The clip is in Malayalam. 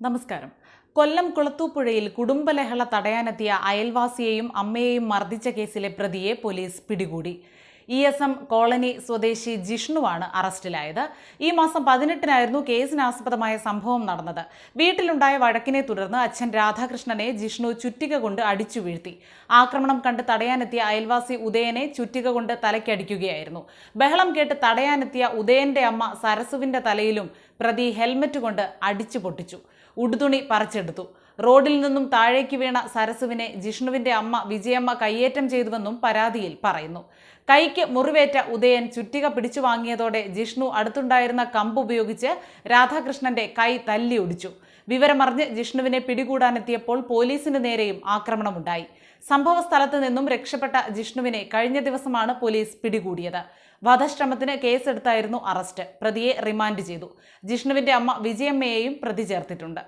നമസ്കാരം. കൊല്ലം കുളത്തൂപ്പുഴയിൽ കുടുംബലഹള തടയാനെത്തിയ അയൽവാസിയെയും അമ്മയെയും മർദ്ദിച്ച കേസിലെ പ്രതിയെ പോലീസ് പിടികൂടി. ESM കോളനി സ്വദേശി ജിഷ്ണുവാണ് അറസ്റ്റിലായത്. ഈ മാസം 18-നായിരുന്നു കേസിനാസ്പദമായ സംഭവം നടന്നത്. വീട്ടിലുണ്ടായ വഴക്കിനെ തുടർന്ന് അച്ഛൻ രാധാകൃഷ്ണനെ ജിഷ്ണു ചുറ്റിക കൊണ്ട് അടിച്ചു വീഴ്ത്തി. ആക്രമണം കണ്ട് തടയാനെത്തിയ അയൽവാസി ഉദയനെ ചുറ്റിക കൊണ്ട് തലയ്ക്കടിക്കുകയായിരുന്നു. ബഹളം കേട്ട് തടയാനെത്തിയ ഉദയന്റെ അമ്മ സരസുവിന്റെ തലയിലും പ്രതി ഹെൽമറ്റ് കൊണ്ട് അടിച്ചു പൊട്ടിച്ചു. ഉടുതുണി പറിച്ചെടുത്തു. റോഡിൽ നിന്നും താഴേക്ക് വീണ സരസുവിനെ ജിഷ്ണുവിന്റെ അമ്മ വിജയമ്മ കയ്യേറ്റം ചെയ്തുവെന്നും പരാതിയിൽ പറയുന്നു. കൈക്ക് മുറിവേറ്റ ഉദയൻ ചുറ്റിക പിടിച്ചു വാങ്ങിയതോടെ ജിഷ്ണു അടുത്തുണ്ടായിരുന്ന കമ്പ് ഉപയോഗിച്ച് രാധാകൃഷ്ണന്റെ കൈ തല്ലി ഒടിച്ചു. വിവരമറിഞ്ഞ് ജിഷ്ണുവിനെ പിടികൂടാനെത്തിയപ്പോൾ പോലീസിന് നേരെയും ആക്രമണമുണ്ടായി. സംഭവ സ്ഥലത്ത് നിന്നും രക്ഷപ്പെട്ട ജിഷ്ണുവിനെ കഴിഞ്ഞ ദിവസമാണ് പോലീസ് പിടികൂടിയത്. വധശ്രമത്തിന് കേസെടുത്തായിരുന്നു അറസ്റ്റ്. പ്രതിയെ റിമാൻഡ് ചെയ്തു. ജിഷ്ണുവിന്റെ അമ്മ വിജയമ്മയെയും പ്രതി ചേർത്തിട്ടുണ്ട്.